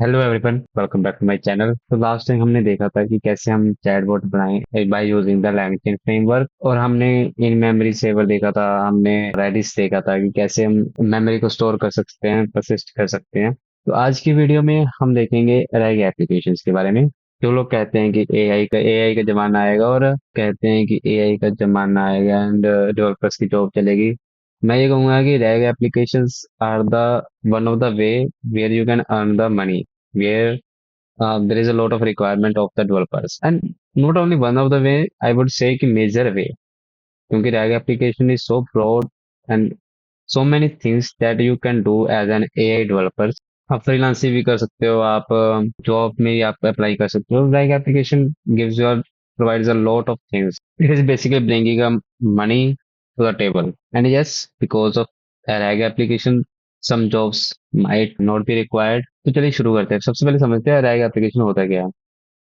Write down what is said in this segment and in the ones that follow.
Hello everyone, welcome back to my channel. तो last time हमने देखा था कि कैसे हम चैटबॉट बनाएं by using the language framework, और हमने इन मेमोरी सेवर देखा था, हमने रेडिस देखा था कि कैसे हम मेमोरी को स्टोर कर सकते हैं, परसिस्ट कर सकते हैं। तो आज की वीडियो में हम देखेंगे रैग एप्लीकेशंस के बारे में। जो लोग कहते हैं कि एआई का जमाना आएगा, और कहते हैं कि एआई का जमाना आएगा एंड डेवलपर्स की जॉब चलेगी। मैं ये कहूंगा कि RAG applications are the one of the way where you can earn the money, where there is a lot of requirement of the developers, and not only one of the way, I would say कि major way, क्योंकि RAG application is so broad and so many things that you can do as an AI developer। आप freelancing भी कर सकते हो, आप job में भी आप अप्लाई कर सकते हो। RAG application gives you provides a lot of things। It is basically bringing a money to the table, and yes, because of a RAG application some jobs might not be required। तो चलिए शुरू करते हैं। सबसे पहले समझते हैं rag application होता क्या है।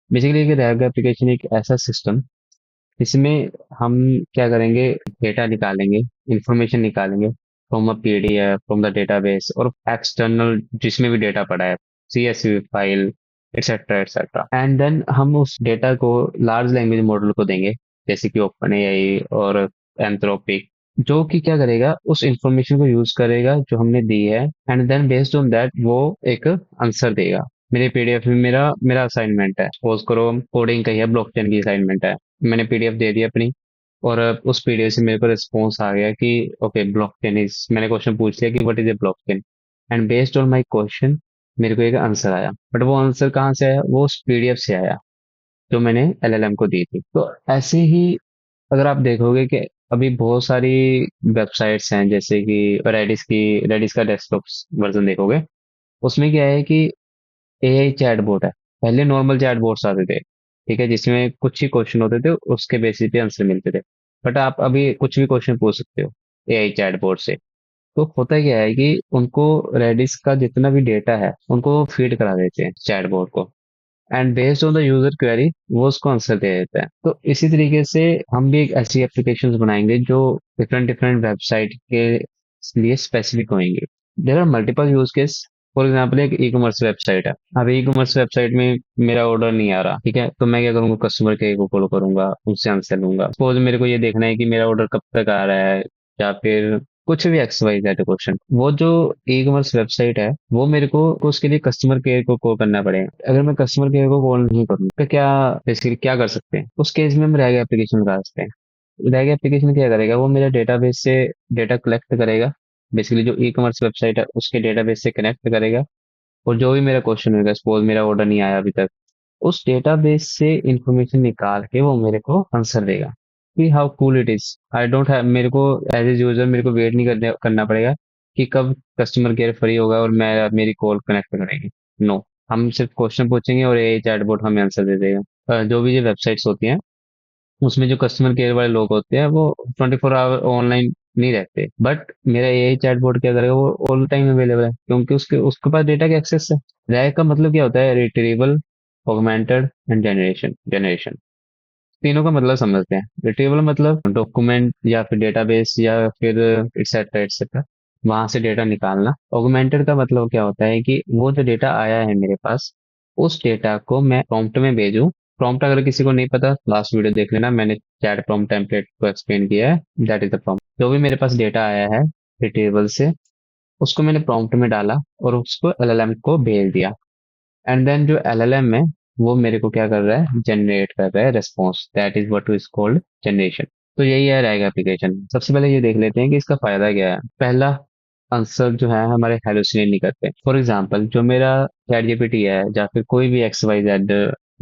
बेसिकली एक रैग एप्लीकेशन एक ऐसा सिस्टम इसमें हम क्या करेंगे, डेटा निकालेंगे, इंफॉर्मेशन निकालेंगे from a PDF, from the database, और एक्सटर्नल जिसमें भी डेटा पड़ा है, CSV file, etcetera etcetera. And then हम उस डेटा को लार्ज लैंग्वेज मॉडल को देंगे, जैसे कि ओपन एआई और एंथ्रोपिक, जो कि क्या करेगा, उस इंफॉर्मेशन को यूज करेगा जो हमने दी है, and then based on that वो एक आंसर देगा। मेरे पीडीएफ में मेरा मेरा असाइनमेंट है, सपोज करो कोडिंग का ही है, ब्लॉकचेन की असाइनमेंट है। मैंने पीडीएफ दे दी अपनी, और उस पीडीएफ से मेरे को रिस्पॉन्स आ गया कि ओके ब्लॉकचेन इज, मैंने क्वेश्चन पूछ लिया कि what is a blockchain, and based on my question मेरे को एक आंसर आया। बट वो आंसर कहाँ से आया, वो उस पीडीएफ से आया जो मैंने एलएलएम को दी थी। तो ऐसे ही अगर आप देखोगे कि अभी बहुत सारी वेबसाइट्स हैं, जैसे कि रेडिस का डेस्कटॉप वर्जन देखोगे, उसमें क्या है कि एआई चैटबॉट है। पहले नॉर्मल चैटबॉट्स आते थे, ठीक है, जिसमें कुछ ही क्वेश्चन होते थे, उसके बेसिस पे आंसर मिलते थे। बट आप अभी कुछ भी क्वेश्चन पूछ सकते हो एआई चैटबॉट से। तो होता क्या है कि उनको रेडिस का जितना भी डेटा है उनको फीड करा देते हैं चैटबॉट को, and based on the user query वो उसको आंसर दे देता है। तो इसी तरीके से हम भी एक ऐसी एप्लीकेशंस बनाएंगे जो डिफरेंट डिफरेंट वेबसाइट के लिए स्पेसिफिक होंगे। There are multiple use case. For example एक ई कॉमर्स वेबसाइट है। अब ई कॉमर्स वेबसाइट में मेरा ऑर्डर नहीं आ रहा, ठीक है, तो मैं क्या करूंगा, कस्टमर केयर को कॉल करूंगा, उनसे आंसर लूंगा। सपोज मेरे को ये देखना है कि मेरा ऑर्डर कब तक आ रहा है, या फिर कुछ भी एक्स वाई जेड क्वेश्चन, वो जो ई कॉमर्स वेबसाइट है वो मेरे को उसके लिए कस्टमर केयर को कॉल करना पड़ेगा। अगर मैं कस्टमर केयर को कॉल नहीं करूँ तो क्या, बेसिकली क्या कर सकते हैं उस केस में, हम रैग एप्लीकेशन लगा सकते हैं। रैग एप्लीकेशन क्या करेगा, वो मेरे डेटाबेस से डेटा कलेक्ट करेगा, बेसिकली जो ई कॉमर्स वेबसाइट है उसके डेटाबेस से कनेक्ट करेगा, और जो भी मेरा क्वेश्चन होगा, सपोज मेरा ऑर्डर नहीं आया अभी तक, उस डेटाबेस से इंफॉर्मेशन निकाल के वो मेरे को आंसर देगा। कि how cool it is. I don't have, मेरे को एज ए यूजर मेरे को वेट नहीं करना पड़ेगा कि कब कस्टमर केयर फ्री होगा और मैं मेरी कॉल कनेक्ट करेंगे। नो, हम सिर्फ क्वेश्चन पूछेंगे और ये चैटबॉट हमें आंसर दे देगा। जो भी ये वेबसाइट्स होती हैं उसमें जो कस्टमर केयर वाले लोग होते हैं वो 24 आवर ऑनलाइन नहीं रहते, बट मेरा एआई चैटबॉट क्या करेगा, वो ऑल टाइम अवेलेबल है, क्योंकि उसके उसके पास डेटा का एक्सेस है। रैग का मतलब क्या होता है, retrieval, augmented and generation generation. तीनों का मतलब समझते हैं। रिट्रीवल मतलब डॉक्यूमेंट या फिर डेटाबेस या फिर एक्सेट्रा एक्सेट्रा, वहां से डेटा निकालना। ऑगमेंटेड का मतलब क्या होता है कि वो जो डेटा आया है मेरे पास, उस डेटा को मैं प्रॉम्प्ट में भेजूं। प्रॉम्प्ट अगर किसी को नहीं पता, लास्ट वीडियो देख लेना, मैंने चैट प्रॉम्प्ट टेम्पलेट को एक्सप्लेन किया है। That is the prompt. जो भी मेरे पास डेटा आया है रिट्रीवल से, उसको मैंने प्रॉम्प्ट में डाला और उसको एलएलएम को भेज दिया। एंड देन जो एलएलएम है वो मेरे को क्या कर रहा है, जनरेट कर रहा है response. That is what is called generation. तो यही है रैग एप्लीकेशन। सबसे पहले ये देख लेते हैं कि इसका फायदा क्या है। पहला, आंसर जो है हमारे हेलुसिनेट नहीं करते। फॉर एग्जाम्पल जो मेरा चैट जीपीटी है या फिर कोई भी एक्स वाई जेड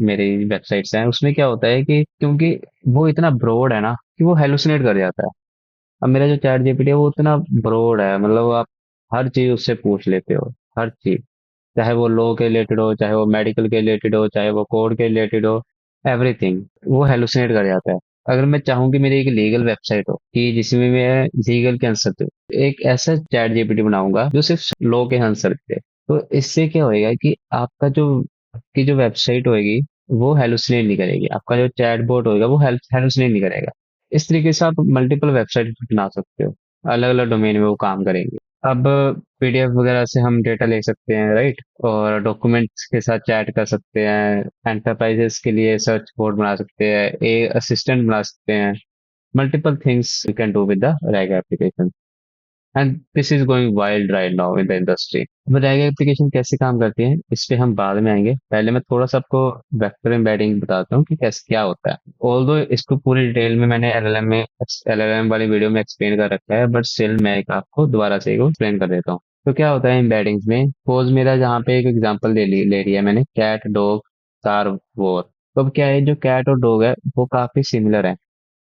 मेरी वेबसाइट्स हैं, उसमें क्या होता है कि क्योंकि वो इतना ब्रॉड है ना कि वो हेलुसिनेट कर जाता है। अब मेरा जो चैट जीपीटी है वो इतना ब्रॉड है, मतलब आप हर चीज उससे पूछ लेते हो, हर चीज, चाहे वो लॉ के रिलेटेड हो, चाहे वो मेडिकल के रिलेटेड हो, चाहे वो कोड के रिलेटेड हो, एवरीथिंग वो हेलुसिनेट कर जाता है। अगर मैं चाहूँ कि मेरी एक लीगल वेबसाइट हो कि जिसमें मैं लीगल के आंसर दूँ, एक ऐसा चैट जीपीटी बनाऊंगा जो सिर्फ लॉ के आंसर दे। तो इससे क्या होएगा कि आपका जो आपकी जो वेबसाइट होएगी वो हेलुसिनेट नहीं करेगी, आपका जो चैटबॉट होएगा वो हेलुसिनेट नहीं करेगा। इस तरीके से आप मल्टीपल वेबसाइट बना सकते हो, अलग अलग डोमेन में वो काम करेंगे। अब पीडीएफ वगैरह से हम डेटा ले सकते हैं, राइट? और डॉक्यूमेंट्स के साथ चैट कर सकते हैं, एंटरप्राइजेस के लिए सर्च बोर्ड बना सकते हैं, ए असिस्टेंट बना सकते हैं। Multiple things you can do with the rag application, and this is going wild right now in the industry. अब रैग एप्लीकेशन कैसे काम करती है इस पे हम बाद में आएंगे, पहले मैं थोड़ा सा आपको वेक्टर एम्बेडिंग बताता हूँ कि कैसे क्या होता है। ऑल्दो इसको पूरी डिटेल में मैंने एलएलएम वाली वीडियो में एक्सप्लेन कर रखा है, बट स्टिल मैं एक आपको दोबारा से एक्सप्लेन कर देता हूँ। तो क्या होता है एम्बेडिंग्स में, सपोज मेरा जहाँ पे एक एग्जांपल ले लिया मैंने, कैट डॉग कार वॉर। तो अब क्या है, जो कैट और डॉग है वो काफी सिमिलर है।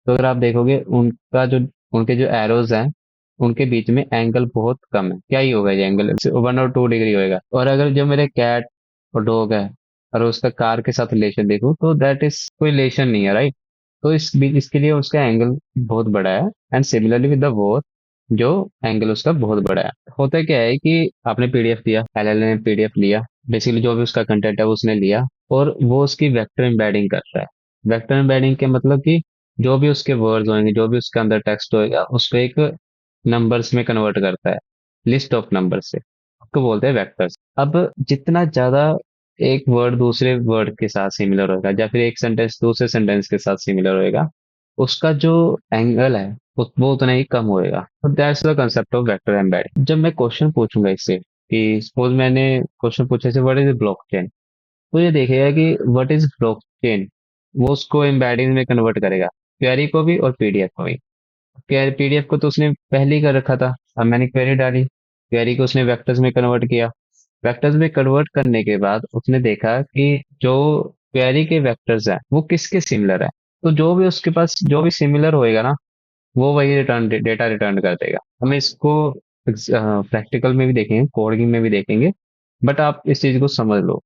तो अगर आप देखोगे उनके जो एरोज हैं उनके बीच में एंगल बहुत कम है। क्या ही होगा ये एंगल, 1 और 2 डिग्री होएगा। और अगर जो मेरे कैट और डॉग है और उसका कार के साथ रिलेशन देखो तो दैट इज कोई रिलेशन नहीं है, राइट? तो इसके लिए उसका एंगल बहुत बड़ा है। And similarly with the both, जो एंगल उसका बहुत बड़ा है। होता क्या है कि आपने पीडीएफ दिया, एलएल ने पीडीएफ लिया, बेसिकली जो भी उसका कंटेंट है वो उसने लिया, और वो उसकी वेक्टर एम्बेडिंग करता है। वेक्टर एम्बेडिंग के मतलब कि जो भी उसके वर्ड्स होंगे, जो भी उसके अंदर टेक्स्ट होएगा, उसको एक नंबर्स में कन्वर्ट करता है, लिस्ट ऑफ नंबर्स से। उसको बोलते हैं वेक्टर्स। अब जितना ज्यादा एक वर्ड दूसरे वर्ड के साथ सिमिलर होगा, या फिर एक सेंटेंस दूसरे सेंटेंस के साथ सिमिलर होएगा, उसका जो एंगल है वो उतना ही कम होएगा। तो that's the concept of vector embedding. जब मैं क्वेश्चन पूछूंगा इससे, कि सपोज मैंने क्वेश्चन पूछे से व्हाट इज ब्लॉकचेन, तो ये देखेगा कि व्हाट इज ब्लॉकचेन, वो उसको एम्बेडिंग में कन्वर्ट करेगा, क्वेरी को भी और पीडीएफ को भी। पीडीएफ को तो उसने पहले ही कर रखा था, अब मैंने क्वेरी डाली, क्वेरी को उसने वेक्टर्स में कन्वर्ट किया। वेक्टर्स में कन्वर्ट करने के बाद उसने देखा कि जो क्वेरी के वेक्टर्स हैं वो किसके सिमिलर है। तो जो भी उसके पास जो भी सिमिलर होएगा ना, वो वही रिटर्न डेटा रिटर्न कर देगा। हम इसको प्रैक्टिकल में भी देखेंगे, कोडिंग में भी देखेंगे, बट आप इस चीज को समझ लो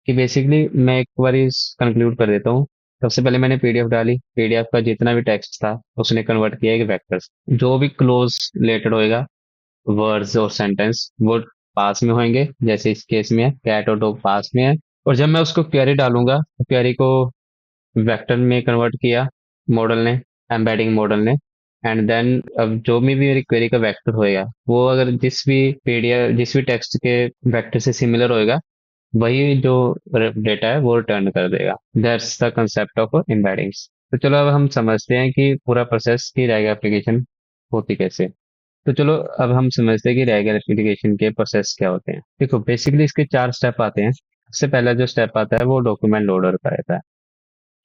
कि बेसिकली मैं एक बार कंक्लूड कर देता हूँ। सबसे पहले मैंने पीडीएफ डाली, पीडीएफ का जितना भी टेक्स्ट था उसने कन्वर्ट किया एक वेक्टर्स। जो भी क्लोज रिलेटेड होएगा, वर्ड्स और सेंटेंस, वो पास में होंगे, जैसे इस केस में है कैट और डॉग पास में है। और जब मैं उसको क्वेरी डालूंगा तो क्वेरी को वेक्टर में कन्वर्ट किया मॉडल ने, एम्बेडिंग मॉडल ने। एंड देन अब जो भी मेरी क्वेरी का वेक्टर होएगा, वो अगर जिस भी टेक्स्ट के वेक्टर से सिमिलर होएगा, वही जो डेटा है वो रिटर्न कर देगा। That's the concept of embeddings. तो चलो अब हम समझते हैं कि पूरा प्रोसेस की रैग एप्लीकेशन होती कैसे। तो चलो अब हम समझते हैं कि रैग एप्लीकेशन के प्रोसेस क्या होते हैं। देखो बेसिकली इसके 4 स्टेप आते हैं। सबसे पहला जो स्टेप आता है वो डॉक्यूमेंट लोडर का रहता है।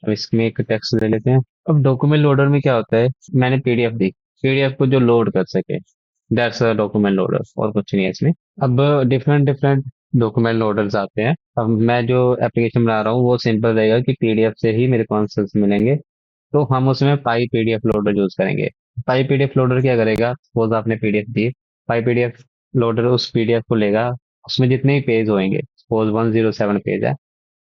अब इसमें एक टेक्स्ट ले लेते हैं। अब डॉक्यूमेंट लोडर में क्या होता है, मैंने पीडीएफ दी, पीडीएफ को जो लोड कर सके, दैट्स अ डॉक्यूमेंट लोडर, और कुछ नहीं है इसमें। अब डिफरेंट डिफरेंट डॉक्यूमेंट लोडर्स आते हैं। अब मैं जो एप्लीकेशन बना रहा हूँ वो सिंपल रहेगा कि पीडीएफ से ही मेरे को आंसर्स मिलेंगे। तो हम उसमें पाई पीडीएफ लोडर यूज करेंगे। पाई पीडीएफ लोडर क्या करेगा, सपोज आपने पीडीएफ दी, पाई पीडीएफ लोडर उस पीडीएफ को लेगा, उसमें जितने भी पेज होंगे, सपोज 107 पेज है,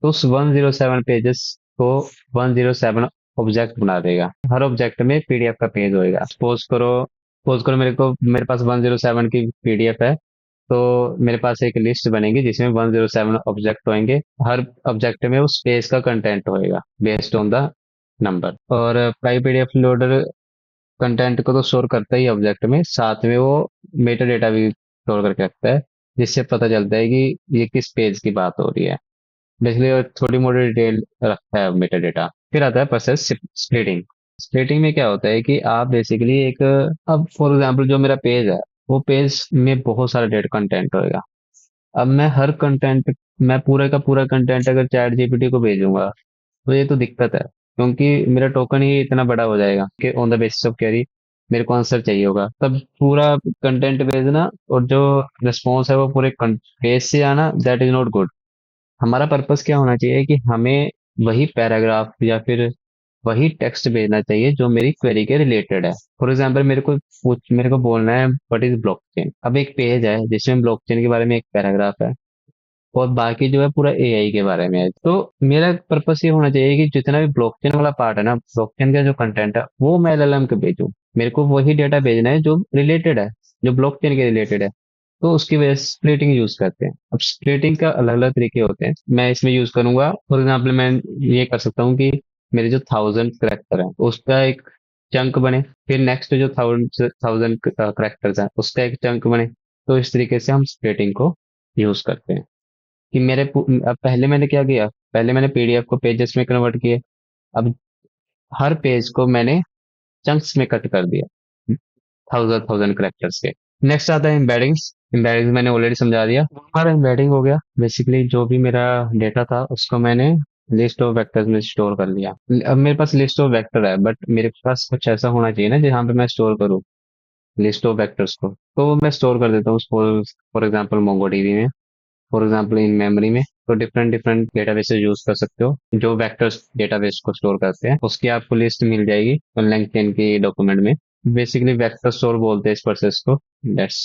तो उस 107 पेजेस को 107 ऑब्जेक्ट बना देगा। हर ऑब्जेक्ट में पीडीएफ का पेज होएगा। सपोज करो मेरे पास 107 की पीडीएफ है, तो मेरे पास एक लिस्ट बनेगी जिसमें 107 ऑब्जेक्ट होंगे। हर ऑब्जेक्ट में उस पेज का कंटेंट होएगा बेस्ड ऑन द नंबर। और प्राई पीडीएफ लोडर कंटेंट को तो स्टोर करता ही ऑब्जेक्ट में, साथ में वो मेटा डेटा भी स्टोर करके रखता है, जिससे पता चलता है कि ये किस पेज की बात हो रही है। बेसिकली थोड़ी मोटी डिटेल रखता है मेटा डेटा। फिर आता है प्रोसेस स्प्लिटिंग। स्प्लिटिंग में क्या होता है कि आप बेसिकली एक, अब फॉर एग्जांपल जो मेरा पेज है, वो पेज में बहुत सारा डेटा कंटेंट होएगा। अब मैं पूरे का पूरा कंटेंट अगर चैट जीपीटी को भेजूंगा, तो ये तो दिक्कत है, क्योंकि मेरा टोकन ही इतना बड़ा हो जाएगा कि on the basis of query मेरे को आंसर चाहिए होगा, तब पूरा कंटेंट भेजना और जो रिस्पॉन्स है वो पूरे पेज से आना, दैट इज नॉट गुड। हमारा पर्पस क्या होना चाहिए कि हमें वही पैराग्राफ या फिर वही टेक्स्ट भेजना चाहिए जो मेरी क्वेरी के रिलेटेड है। फॉर एग्जाम्पल मेरे को बोलना है व्हाट इज ब्लॉकचेन। अब एक पेज है जिसमें ब्लॉकचेन के बारे में एक पैराग्राफ है, और बाकी जो है पूरा एआई के बारे में है। तो मेरा पर्पस ये होना चाहिए कि जितना भी ब्लॉकचेन वाला पार्ट है ना, ब्लॉकचेन का जो कंटेंट है वो मैं एलएलएम को भेजूं। मेरे को वही डेटा भेजना है जो रिलेटेड है, जो ब्लॉकचेन के रिलेटेड है। तो उसकी वजह से स्प्लिटिंग यूज करते हैं। अब स्प्लिटिंग का अलग अलग तरीके होते हैं, मैं इसमें यूज करूंगा। फॉर एग्जाम्पल मैं ये कर सकता हूँ कि मेरे जो 1000 करेक्टर है उसका एक चंक बने, फिर नेक्स्ट जो 1000 करेक्टर्स है उसका एक चंक बने, तो इस तरीके से हम स्प्लिटिंग को यूज करते हैं कि अब पहले मैंने क्या किया, पहले मैंने पीडीएफ को पेजेस में कन्वर्ट किए। अब हर पेज को मैंने चंक्स में कट कर दिया, थाउजेंड थाउजेंड करेक्टर्स के। नेक्स्ट आता है एम्बेडिंग्स। एम्बेडिंग्स मैंने ऑलरेडी समझा दिया। हमारा एम्बेडिंग हो गया, बेसिकली जो भी मेरा डेटा था उसको मैंने लिस्ट ऑफ वेक्टर्स में स्टोर कर लिया। अब मेरे पास लिस्ट ऑफ वेक्टर है, बट मेरे पास कुछ ऐसा होना चाहिए ना जहाँ पे मैं स्टोर करूँ लिस्ट ऑफ वेक्टर्स को। तो वो मैं स्टोर कर देता हूँ फॉर एग्जाम्पल मोंगोडीबी में, फॉर एग्जाम्पल इन मेमोरी में। तो डिफरेंट डिफरेंट डेटाबेसेस यूज कर सकते हो जो वेक्टर्स डेटाबेस को स्टोर करते हैं, उसकी आपको लिस्ट मिल जाएगी LangChain की डॉक्यूमेंट में। बेसिकली वेक्टर स्टोर बोलते हैं इस प्रोसेस को। Let's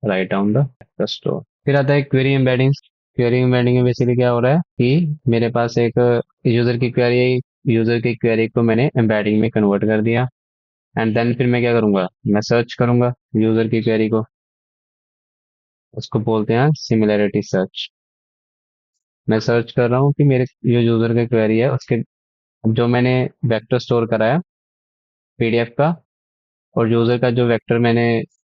write down the vector store. फिर आता है क्वेरी एम्बेडिंग। क्वेरी एम्बेडिंग में बेसिकली क्या हो रहा है कि मेरे पास एक यूजर की क्वेरी है, यूजर की क्वेरी को मैंने एम्बेडिंग में कन्वर्ट कर दिया। एंड देन फिर मैं क्या करूंगा, मैं सर्च करूंगा यूजर की क्वेरी को। उसको बोलते हैं सिमिलैरिटी सर्च। मैं सर्च कर रहा हूँ कि मेरे जो यूजर की क्वेरी है उसके जो मैंने वेक्टर स्टोर करा है पीडीएफ का, और यूजर का जो वेक्टर मैंने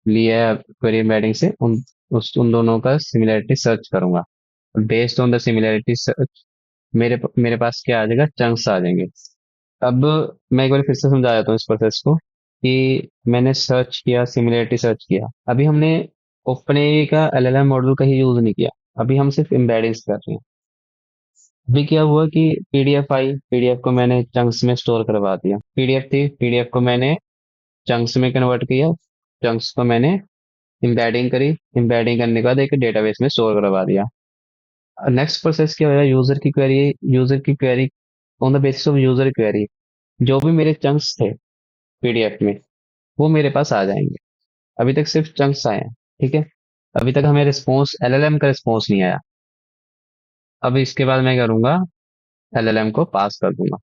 लिया है क्वेरी एम्बेडिंग से, उन दोनों का सिमिलैरिटी सर्च करूंगा। Based on the similarity search मेरे पास क्या आ जाएगा, चंक्स आ जाएंगे। अब मैं एक बार फिर से समझा देता हूँ इस प्रोसेस को कि मैंने सर्च किया, सिमिलैरिटी सर्च किया। अभी हमने ओपनएआई का एलएलएम मॉडल का ही यूज नहीं किया, अभी हम सिर्फ एम्बेडिंग्स कर रहे हैं। अभी क्या हुआ कि पीडीएफ आई, पीडीएफ को मैंने चंक्स में स्टोर करवा दिया। पीडीएफ थी, पीडीएफ को मैंने चंक्स में कन्वर्ट किया। चंक्स को मैंने एम्बेडिंग करी, एम्बेडिंग करने के बाद एक डेटाबेस में स्टोर करवा दिया। नेक्स्ट प्रोसेस क्या होगा, यूजर की क्वेरी। यूजर की query on the basis of user query, जो भी मेरे चंक्स थे पीडीएफ में वो मेरे पास आ जाएंगे। अभी तक सिर्फ चंक्स आए हैं, ठीक है। अभी तक हमें रिस्पॉन्स, एलएलएम का रिस्पॉन्स नहीं आया। अब इसके बाद मैं करूंगा, एलएलएम को पास कर दूंगा,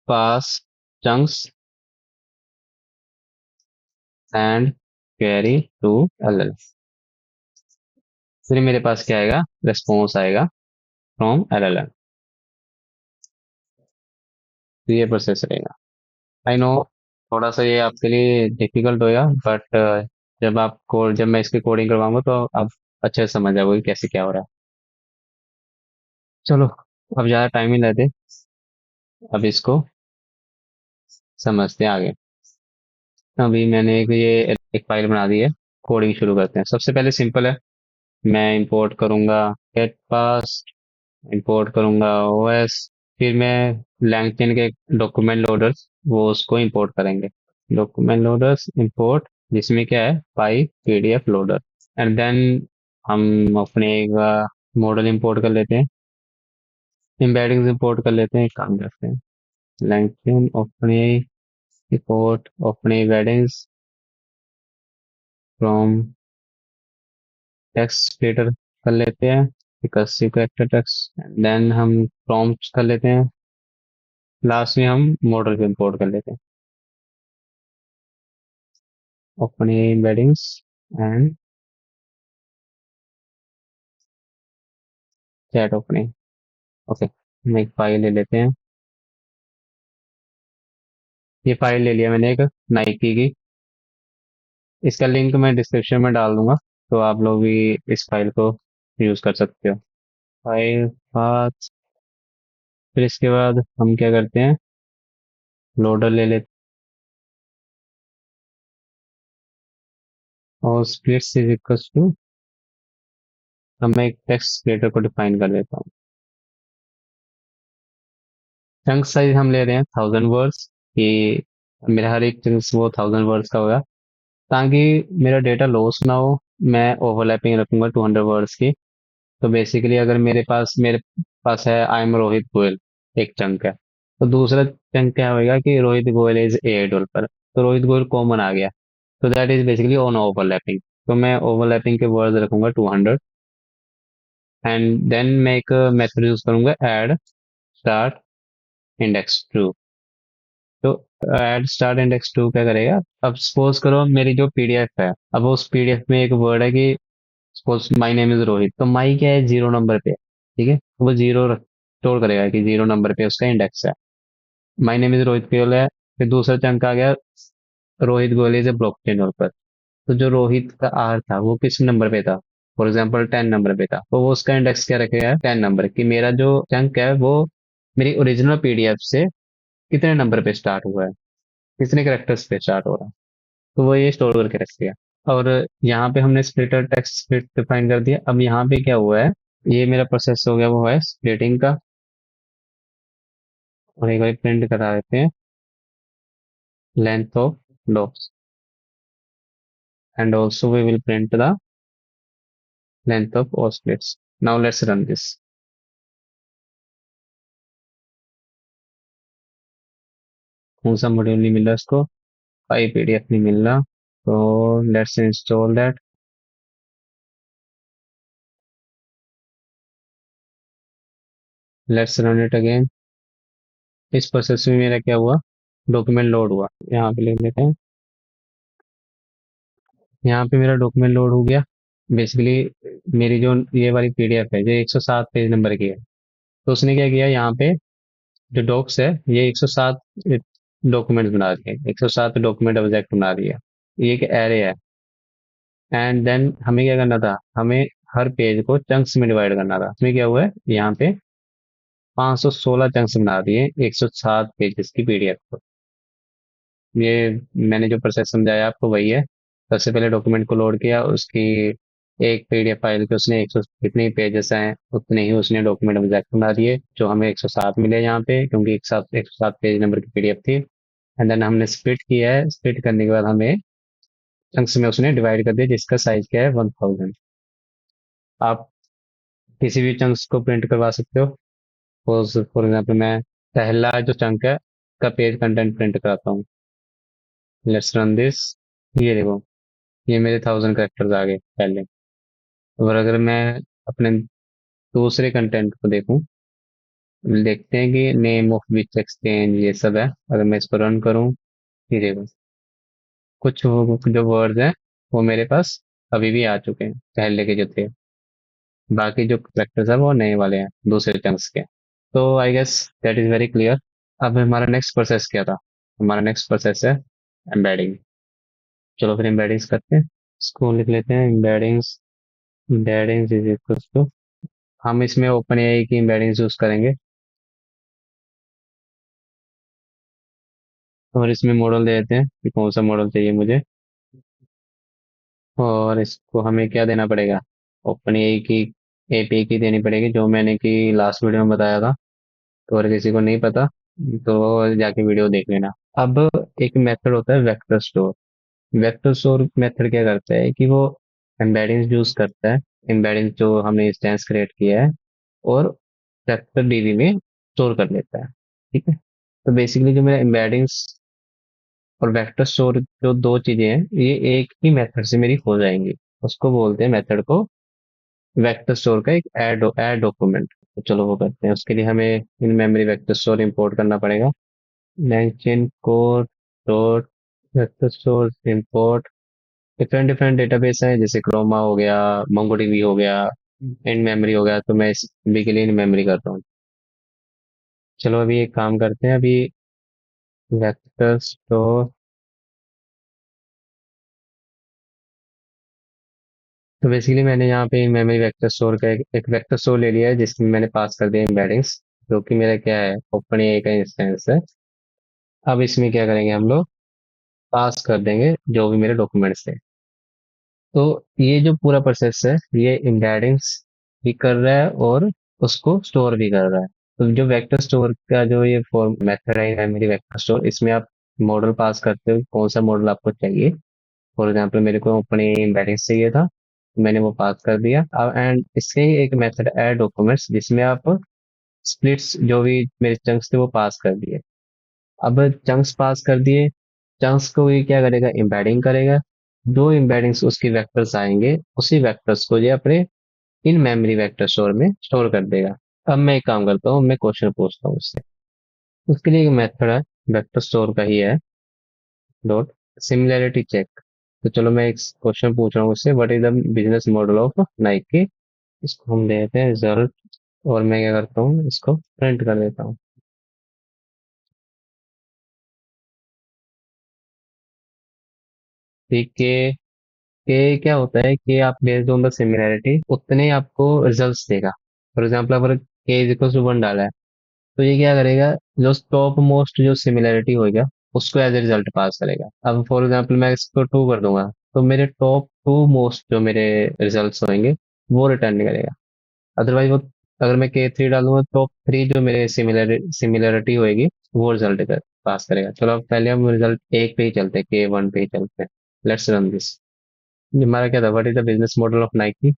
pass chunks and query to LLM. फिर मेरे पास क्या आएगा, रिस्पॉन्स आएगा फ्रॉम एलएलएम। तो ये प्रोसेस रहेगा। आई नो थोड़ा सा ये आपके लिए डिफिकल्ट होगा, बट जब मैं इसकी कोडिंग करवाऊंगा तो आप अच्छे से समझ जाओगे कि कैसे क्या हो रहा है। चलो, अब ज़्यादा टाइम ही लेते, अब इसको समझते हैं आगे। अभी मैंने एक फाइल बना दी है, कोडिंग शुरू करते हैं। सबसे पहले सिंपल है, मैं इंपोर्ट करूंगा गेट पास, इंपोर्ट करूंगा ओएस। फिर मैं LangChain के डॉक्यूमेंट लोडर्स, वो उसको इंपोर्ट करेंगे। डॉक्यूमेंट लोडर्स इंपोर्ट, जिसमें क्या है, पाई पीडीएफ लोडर। एंड देन हम अपने मॉडल इंपोर्ट कर लेते हैं, एम्बेडिंग्स इंपोर्ट कर लेते हैं। एक काम करते हैं, LangChain अपने इंपोर्ट अपने एम्बेडिंग्स फ्रॉम टेक्स्ट क्रिएटर कर लेते हैं, रिकर्सिव कैरेक्टर टेक्स्ट। देन हम प्रॉम्प्ट कर लेते हैं, लास्ट में हम मॉडल को इंपोर्ट कर लेते हैं अपने embeddings and chat opening. Okay, हम एक फाइल ले लेते हैं। ये फाइल ले लिया मैंने एक नाइकी की, इसका लिंक मैं डिस्क्रिप्शन में डाल दूंगा, तो आप लोग भी इस फाइल को यूज कर सकते हो। फाइल पाथ, फिर इसके बाद हम क्या करते हैं, लोडर ले लेते हैं और स्प्लिट्स इज इक्वल टू, अब मैं एक टेक्स्ट क्रिएटर को डिफाइन कर देता हूँ। चंक साइज हम ले रहे हैं 1000 वर्ड्स कि मेरा हर एक चंक वो 1000 वर्ड्स का होगा, ताकि मेरा डेटा लॉस ना हो। मैं ओवरलैपिंग रखूंगा 200 वर्ड्स की। तो बेसिकली अगर मेरे पास है आई एम रोहित गोयल, एक चंक है, तो दूसरा चंक क्या होगा कि Rohit Goyal is a developer, तो रोहित गोयल कॉमन आ गया, तो that is basically on overlapping. तो मैं ओवरलैपिंग के वर्ड्स रखूंगा 200। एंड देन मैं एक मेथड यूज करूंगा, ऐड स्टार्ट इंडेक्स टू। तो ऐड स्टार्ट इंडेक्स टू क्या करेगा, अब सपोज करो मेरी जो पीडीएफ है, अब उस पीडीएफ में एक वर्ड है कि suppose my name is Rohit, तो माई क्या है, 0 नंबर पे है, ठीक है। वो जीरो स्टोर करेगा कि 0 नंबर पे उसका इंडेक्स है। माई नेम इज रोहित केवल है। फिर दूसरा चंक आ गया, Rohit Goyal is a blockchain developer, तो जो रोहित का आर था वो किस नंबर पे था, फॉर एग्जाम्पल 10 नंबर पे था, तो वो उसका इंडेक्स क्या रखेगा, 10 नंबर, कि मेरा जो चंक है वो मेरी ओरिजिनल पीडीएफ से कितने नंबर पे स्टार्ट हुआ है, कितने करेक्टर्स पे स्टार्ट हो रहा है। तो वो ये स्टोर करके रखेगा। और यहाँ पे हमने स्प्लिटर टेक्स्ट स्प्लिट डिफाइन कर दिया। अब यहाँ पे क्या हुआ है, ये मेरा प्रोसेस हो गया, वो है स्प्लिटिंग का। और एक बार प्रिंट करा देते हैं, length of docs, and also we will print the length of all splits. Now let's run this. कौन सा मॉड्यूल नहीं मिल रहा इसको, फाइल पीडीएफ नहीं मिल रहा, तो let's install that. Let's run it again. इस प्रोसेस में मेरा क्या हुआ, डॉक्यूमेंट लोड हुआ। यहाँ पे लिख लेते हैं, यहाँ पे मेरा डॉक्यूमेंट लोड हो गया। बेसिकली मेरी जो ये वाली पीडीएफ है जो 107 पेज नंबर की है, तो उसने क्या किया, यहाँ पे जो डॉक्स है ये 107 डॉक्यूमेंट बना दिए, 107 डॉक्यूमेंट ऑब्जेक्ट बना दिया। ये एक एरे है। एंड देन हमें क्या करना था, हमें हर पेज को चंक्स में डिवाइड करना था। इसमें क्या हुआ है, यहाँ पे 516 चंक्स बना दिए 107 पेजेस की पीडीएफ को। ये मैंने जो प्रोसेस समझाया आपको वही है। सबसे पहले डॉक्यूमेंट को लोड किया, उसकी एक पीडीएफ फाइल के उसने 100 कितने पेजेस हैं उतने ही उसने डॉक्यूमेंट ऑब्जेक्ट बना दिए, जो हमें 107 मिले यहाँ पे, क्योंकि 107 पेज नंबर की पीडीएफ थी। एंड देन हमने स्प्लिट किया है, स्प्लिट करने के बाद हमें चंक्स में उसने डिवाइड कर दिया, जिसका साइज क्या है 1000। आप किसी भी चंक्स को प्रिंट करवा सकते हो। फॉर एग्जाम्पल मैं पहला जो चंक है का पेज कंटेंट प्रिंट कराता हूँ। Let's run this. ये देखो, ये मेरे 1000 कैरेक्टर्स आ गए पहले। और अगर मैं अपने दूसरे कंटेंट को देखूं, देखते हैं कि नेम ऑफ विच एक्सचेंज ये सब है। अगर मैं इसको रन करूं, ये देखो, कुछ जो वर्ड्स हैं वो मेरे पास अभी भी आ चुके हैं पहले के जो थे। बाकी जो कैरेक्टर्स है वो नए वाले हैं दूसरे चंक्स के। तो I guess that is very clear. अब हमारा नेक्स्ट प्रोसेस क्या था, हमारा नेक्स्ट प्रोसेस है एम्बेडिंग। चलो फिर एम्बेडिंग्स करते हैं। इसको लिख लेते हैं embeddings. Embeddings is equal to, हम इसमें ओपन एआई की एम्बेडिंग्स यूज करेंगे। और इसमें मॉडल दे देते हैं कि कौन सा मॉडल चाहिए मुझे। और इसको हमें क्या देना पड़ेगा, ओपन एआई की एपीआई की देनी पड़ेगी, जो मैंने कि लास्ट वीडियो में बताया था। तो अगर किसी को नहीं पता तो जाके वीडियो देख लेना। अब एक मेथड होता है vector store. Vector store method क्या करता है कि वो एम्बेडिंग यूज करता है, एम्बेडिंग जो हमने इंस्टेंस क्रिएट किया है, और वेक्टर डीबी में स्टोर कर लेता है। ठीक है। तो बेसिकली जो मेरा एम्बेडिंग्स और वेक्टर स्टोर जो दो चीजें हैं, ये एक ही मेथड से मेरी हो जाएंगी। उसको बोलते हैं मेथड को वेक्टर स्टोर का एक ऐड डॉक्यूमेंट। तो चलो वो करते हैं। उसके लिए हमें in memory vector store import करना पड़ेगा। LangChain code dot vector store import. Different different database हैं, जैसे क्रोमा हो गया, मोंगोडीबी हो गया, इन मेमोरी हो गया। तो मैं इस अभी के लिए इन मेमोरी करता हूँ। चलो अभी एक काम करते हैं, अभी वेक्टर स्टोर। तो बेसिकली मैंने यहाँ पे मेमोरी वेक्टर स्टोर का एक वेक्टर स्टोर ले लिया है, जिसमें मैंने पास कर दिया एम्बेडिंग्स, जो कि मेरा क्या है, ओपन एआई का इंस्टेंस है। अब इसमें क्या करेंगे, हम लोग पास कर देंगे जो भी मेरे डॉक्यूमेंट्स थे। तो ये जो पूरा प्रोसेस है, ये एम्बेडिंग्स भी कर रहा है और उसको स्टोर भी कर रहा है। तो जो वेक्टर स्टोर का जो ये फॉर्म मेथड है मेमोरी वेक्टर स्टोर, इसमें आप मॉडल पास करते हो, कौन सा मॉडल आपको चाहिए। फॉर एग्जाम्पल मेरे को अपने एम्बेडिंग्स चाहिए था, मैंने वो पास कर दिया। अब एंड इसके ही एक मेथड ऐड डॉक्यूमेंट्स, जिसमें आप स्प्लिट्स जो भी मेरे चंक्स थे वो पास कर दिए। अब चंक्स पास कर दिए, चंक्स को ये क्या करेगा, एम्बेडिंग करेगा। जो एम्बेडिंग्स उसकी वेक्टर्स आएंगे, उसी वेक्टर्स को ये अपने इन मेमोरी वेक्टर स्टोर में स्टोर कर देगा। अब मैं एक काम करता हूँ, मैं क्वेश्चन पूछता हूँ उससे। उसके लिए एक मेथड है, वेक्टर स्टोर का ही है, डॉट सिमिलैरिटी चेक। तो चलो मैं एक क्वेश्चन पूछ रहा हूँ उससे, what is the business model of Nike. इसको हम देते हैं रिजल्ट। और मैं क्या करता हूँ, इसको प्रिंट कर देता हूँ। ठीक है। कि क्या होता है कि आप बेस्ड ऑन द सिमिलैरिटी उतने ही आपको रिजल्ट्स देगा। फॉर एग्जाम्पल अगर के इज इक्वल टू 1 डाला है, तो ये क्या करेगा, जो टॉप मोस्ट जो सिमिलैरिटी होगा उसको एज ए रिजल्ट पास करेगा। अब फॉर एग्जाम्पल मैं इसको 2 कर दूंगा, तो मेरे टॉप 2 मोस्ट जो मेरे रिजल्ट्स होंगे वो रिटर्न करेगा। अदरवाइज वो, अगर मैं K3 डालूंगा, टॉप 3 जो मेरे सिमिलरिटी होएगी वो रिजल्ट कर पास करेगा। चलो अब पहले हम रिजल्ट एक पे ही चलते हैं, K1 पे ही चलते हैं। Let's run this. हमारा क्या था, what is the business model of Nike,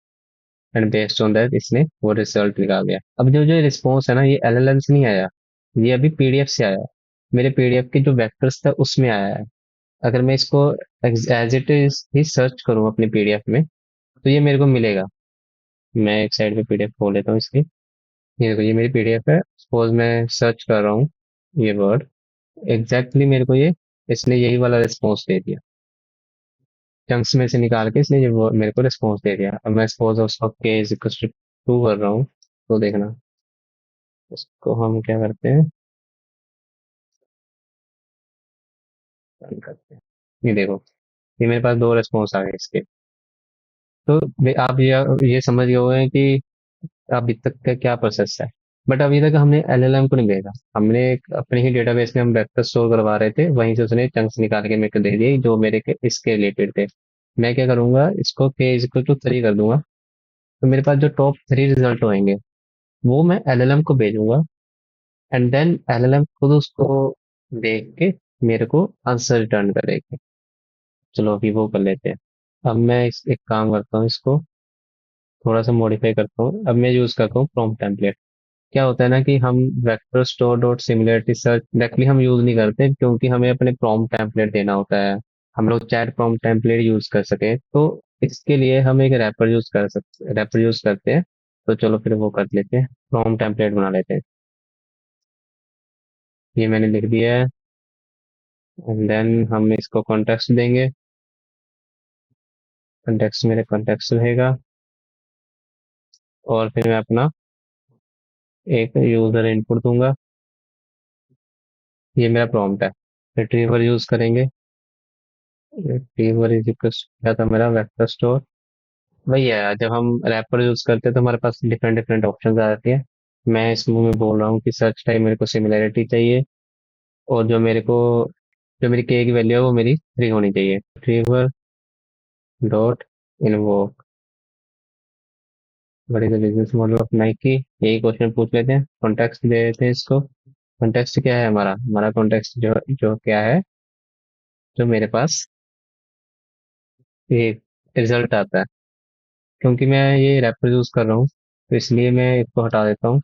and based on that इसने वो रिजल्ट निकाल दिया। अब जो जो रिस्पॉन्स है ना, ये LLM से नहीं आया, ये अभी PDF से आया है। मेरे PDF के जो वेक्टर्स था उसमें आया है। अगर मैं इसको एज इट इज ही सर्च करूँ अपने PDF में, तो ये मेरे को मिलेगा। मैं एक साइड पे PDF खोल लेता हूँ इसकी। ये देखो, ये मेरी PDF है। सपोज मैं सर्च कर रहा हूँ ये वर्ड, एग्जैक्टली मेरे को ये, इसने यही वाला रिस्पॉन्स दे दिया। चंक्स में से निकाल के इसने ये मेरे को रिस्पॉन्स दे दिया। अब मैं सपोज उसका के इज इक्वल टू 2 कर रहा हूँ, तो देखना, इसको हम क्या करते हैं, run करते हैं। ये देखो, ये मेरे पास 2 रिस्पॉन्स आ गए इसके। तो आप ये समझ गए होंगे कि अभी तक का क्या प्रोसेस है। बट अभी तक हमने LLM को नहीं भेजा, हमने एक अपने ही डेटाबेस में हम वेक्टर स्टोर करवा रहे थे, वहीं से उसने चंक्स निकाल के मेरे को दे दिए जो मेरे के इसके रिलेटेड थे। मैं क्या करूंगा, इसको के इज इक्वल टू 3 कर दूंगा, तो मेरे पास जो टॉप 3 रिजल्ट होंगे वो मैं LLM को भेजूंगा, एंड देन LLM खुद उसको देख के मेरे को आंसर रिटर्न करेगी। चलो अभी वो कर लेते हैं। अब मैं एक काम करता हूँ, इसको थोड़ा सा मॉडिफाई करता हूँ। अब मैं यूज करता हूँ प्रॉम्प्ट टेम्पलेट। क्या होता है ना कि हम vector store dot similarity search directly हम यूज नहीं करते, क्योंकि हमें अपने प्रॉम्प्ट टेम्पलेट देना होता है। हम लोग चैट प्रॉम्प्ट टेम्पलेट यूज कर सके, तो इसके लिए हम एक रैपर यूज करते हैं। तो चलो फिर वो कर लेते हैं, प्रॉम्प्ट टेम्पलेट बना लेते हैं। ये मैंने लिख दिया है, एंड देन हम इसको कॉन्टेक्स्ट देंगे। कॉन्टेक्स्ट मेरे कॉन्टेक्स्ट रहेगा, और फिर मैं अपना एक यूजर इनपुट दूंगा। ये मेरा प्रॉम्प्ट है। रिट्रीवर यूज करेंगे। रिट्रीवर इज इक्वल क्या था मेरा, वेक्टर स्टोर। वही है, जब हम रैपर यूज करते हैं तो हमारे पास डिफरेंट डिफरेंट ऑप्शन आ जाती है। मैं इसमें में बोल रहा हूँ कि सर्च टाइम मेरे को सिमिलैरिटी चाहिए, और जो मेरी के की वैल्यू है वो मेरी 3 होनी चाहिए। Retriever dot invoke what is the business model of Nike, यही क्वेश्चन पूछ लेते हैं। कॉन्टेक्स्ट दे देते हैं इसको। कॉन्टेक्स्ट क्या है हमारा, हमारा कॉन्टेक्स्ट जो जो क्या है, जो मेरे पास ये रिजल्ट आता है। क्योंकि मैं ये रैपर यूज कर रहा हूँ, तो इसलिए मैं इसको हटा देता हूँ।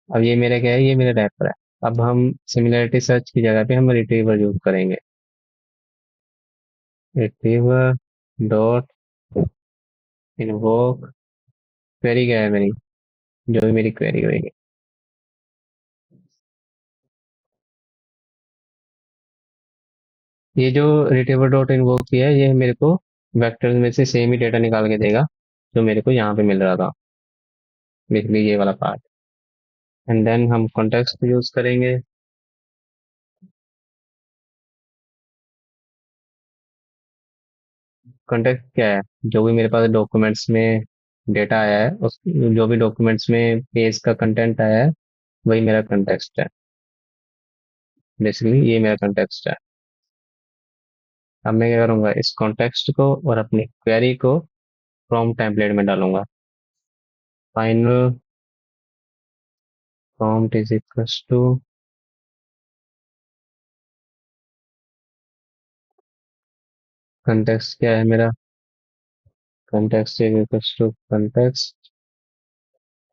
अब ये मेरा क्या है, ये मेरा रैपर है। अब हम सिमिलरिटी सर्च की जगह पे हम रिट्रीवर यूज करेंगे। रिट्रीवर डॉट इन्वोक क्वेरी क्या है मेरी, जो भी मेरी क्वेरी होगी। ये जो रिट्रीवर डॉट इन्वोक किया है, ये मेरे को वेक्टर्स में से सेम ही डेटा निकाल के देगा जो मेरे को यहाँ पे मिल रहा था, बेसिकली ये वाला पार्ट। एंड देन हम कॉन्टेक्स्ट यूज करेंगे। कॉन्टेक्स्ट क्या है, जो भी मेरे पास डॉक्यूमेंट्स में डेटा आया है, उस जो भी डॉक्यूमेंट्स में पेज का कंटेंट आया है, वही मेरा कंटेक्स्ट है। बेसिकली ये मेरा कंटेक्स्ट है। अब मैं क्या करूंगा, इस कॉन्टेक्स्ट को और अपनी क्वेरी को प्रॉम्प्ट टेम्पलेट में डालूंगा। Final prompt is equals to, context क्या है मेरा, context is equals to context,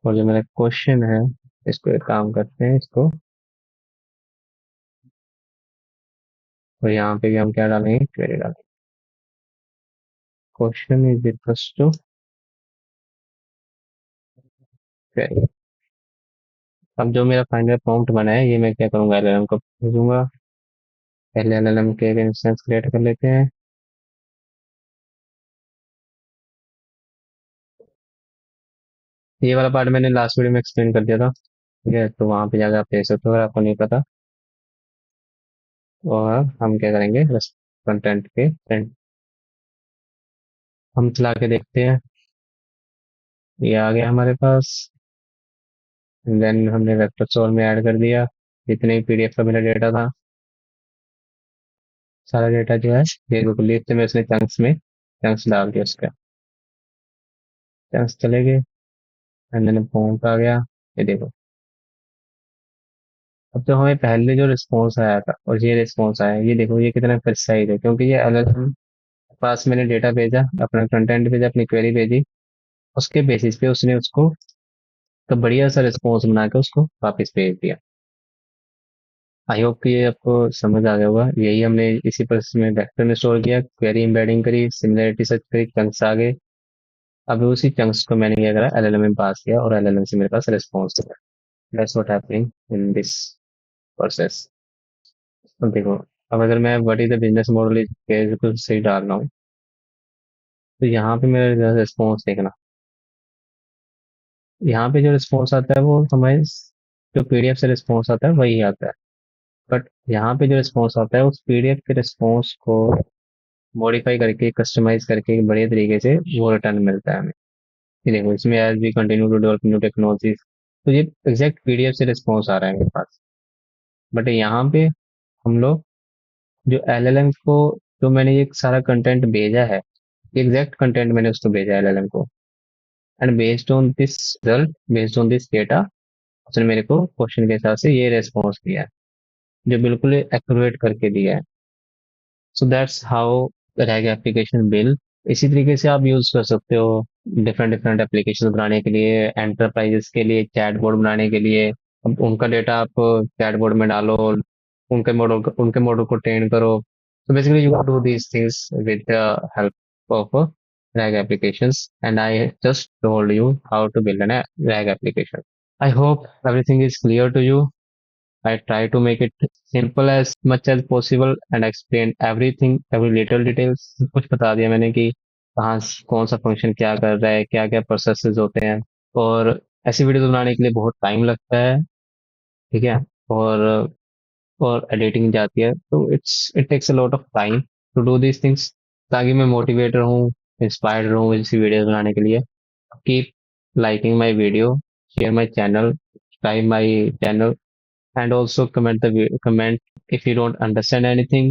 और जो मेरा क्वेश्चन है, इसको एक काम करते हैं, इसको और यहाँ पे भी हम क्या डालेंगे, क्वेरी डालेंगे। Question is equals to query. अब जो मेरा फाइनल प्रॉम्प्ट बना है, ये मैं क्या करूंगा, LLM को भेजूंगा। पहले LLM के एक इंस्टेंस क्रिएट कर लेते हैं। ये वाला पार्ट मैंने लास्ट वीडियो में एक्सप्लेन कर दिया था, ठीक है, तो वहां पे जाकर आप देख सकते हो अगर आपको नहीं पता। और हम क्या करेंगे, बस कंटेंट पे हम चला के देखते हैं। ये आ गया हमारे पास। देन हमने वेक्टर स्टोर में ऐड कर दिया जितने भी पीडीएफ का मेरा डेटा था। सारा डेटा जो है ये लिस्ट में उसने चंक्स डाल दिया उसका। चंक्स चले गए। एंड देन फॉन्ट आ गया। ये देखो, अब जो हमें पहले जो रिस्पॉन्स आया था और ये रिस्पॉन्स आया, ये देखो ये कितना प्रिसाइज है, क्योंकि ये अलग पास मैंने डेटा भेजा, अपना कंटेंट भेजा, अपनी क्वेरी भेजी, उसके बेसिस पे उसने उसको तो बढ़िया सा रिस्पॉन्स बना के उसको वापस भेज दिया। आई होप कि ये आपको समझ आ गया होगा। यही हमने इसी प्रोसेस में वेक्टर में स्टोर किया, क्वेरी एम्बेडिंग करी, सिमिलरिटी सर्च करी, चंक्स आ गए। अब उसी चंक्स को मैंने क्या करा, एलएलएम में पास किया और एलएलएम से मेरे पास रिस्पॉन्स आया। That's what happening in this process. अब देखो, अब अगर मैं what is the business model is कुछ सही डाल रहा हूँ, तो यहाँ पे मेरा रिस्पॉन्स देखना। यहाँ पे जो रिस्पॉन्स आता है वो हमारे जो पीडीएफ से रिस्पॉन्स आता है वही आता है। बट यहाँ पे जो रिस्पॉन्स आता है उस पीडीएफ के रिस्पॉन्स को मॉडिफाई करके, कस्टमाइज करके बढ़िया तरीके से वो रिटर्न मिलता है हमें। ये देखो, इसमें as we continue to develop new technologies, तो ये एग्जैक्ट पीडीएफ से रिस्पॉन्स आ रहा है मेरे पास। बट यहाँ पे हम लोग जो एलएलएम को, जो मैंने ये सारा कंटेंट भेजा है, एग्जैक्ट कंटेंट मैंने उसको भेजा है एलएलएम को, and based on this result, based on this data, उसने मेरे को क्वेश्चन के हिसाब से ये रेस्पॉन्स दिया है, जो बिल्कुल एक्यूरेट करके दिया है। So that's how rag application build. इसी तरीके से आप यूज कर सकते हो डिफरेंट डिफरेंट एप्लीकेशन बनाने के लिए, एंटरप्राइजेस के लिए, चैटबॉट बनाने के लिए। अब उनका डेटा आप चैटबॉट में डालो, उनके मॉडल को ट्रेन करो। So basically you can do these things with the help of RAG applications, and I just told you how to build an RAG application. I hope everything is clear to you. I try to make it simple as much as possible and explain everything, every little details। कुछ बता दिया मैंने कि कहाँ कौन सा function क्या कर रहा है, क्या क्या प्रोसेसेस होते हैं। और ऐसी वीडियोस बनाने के लिए बहुत टाइम लगता है, ठीक है। और और एडिटिंग जाती है, तो it takes a lot of time to do these things, ताकि मैं मोटिवेट रहूँ, इंस्पायर्ड रहूँ ऐसी वीडियोस बनाने के लिए। Keep liking my video, share my channel, subscribe my channel, and also comment if you don't understand anything.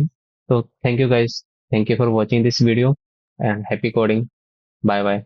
So thank you guys, thank you for watching this video, and happy coding. Bye bye.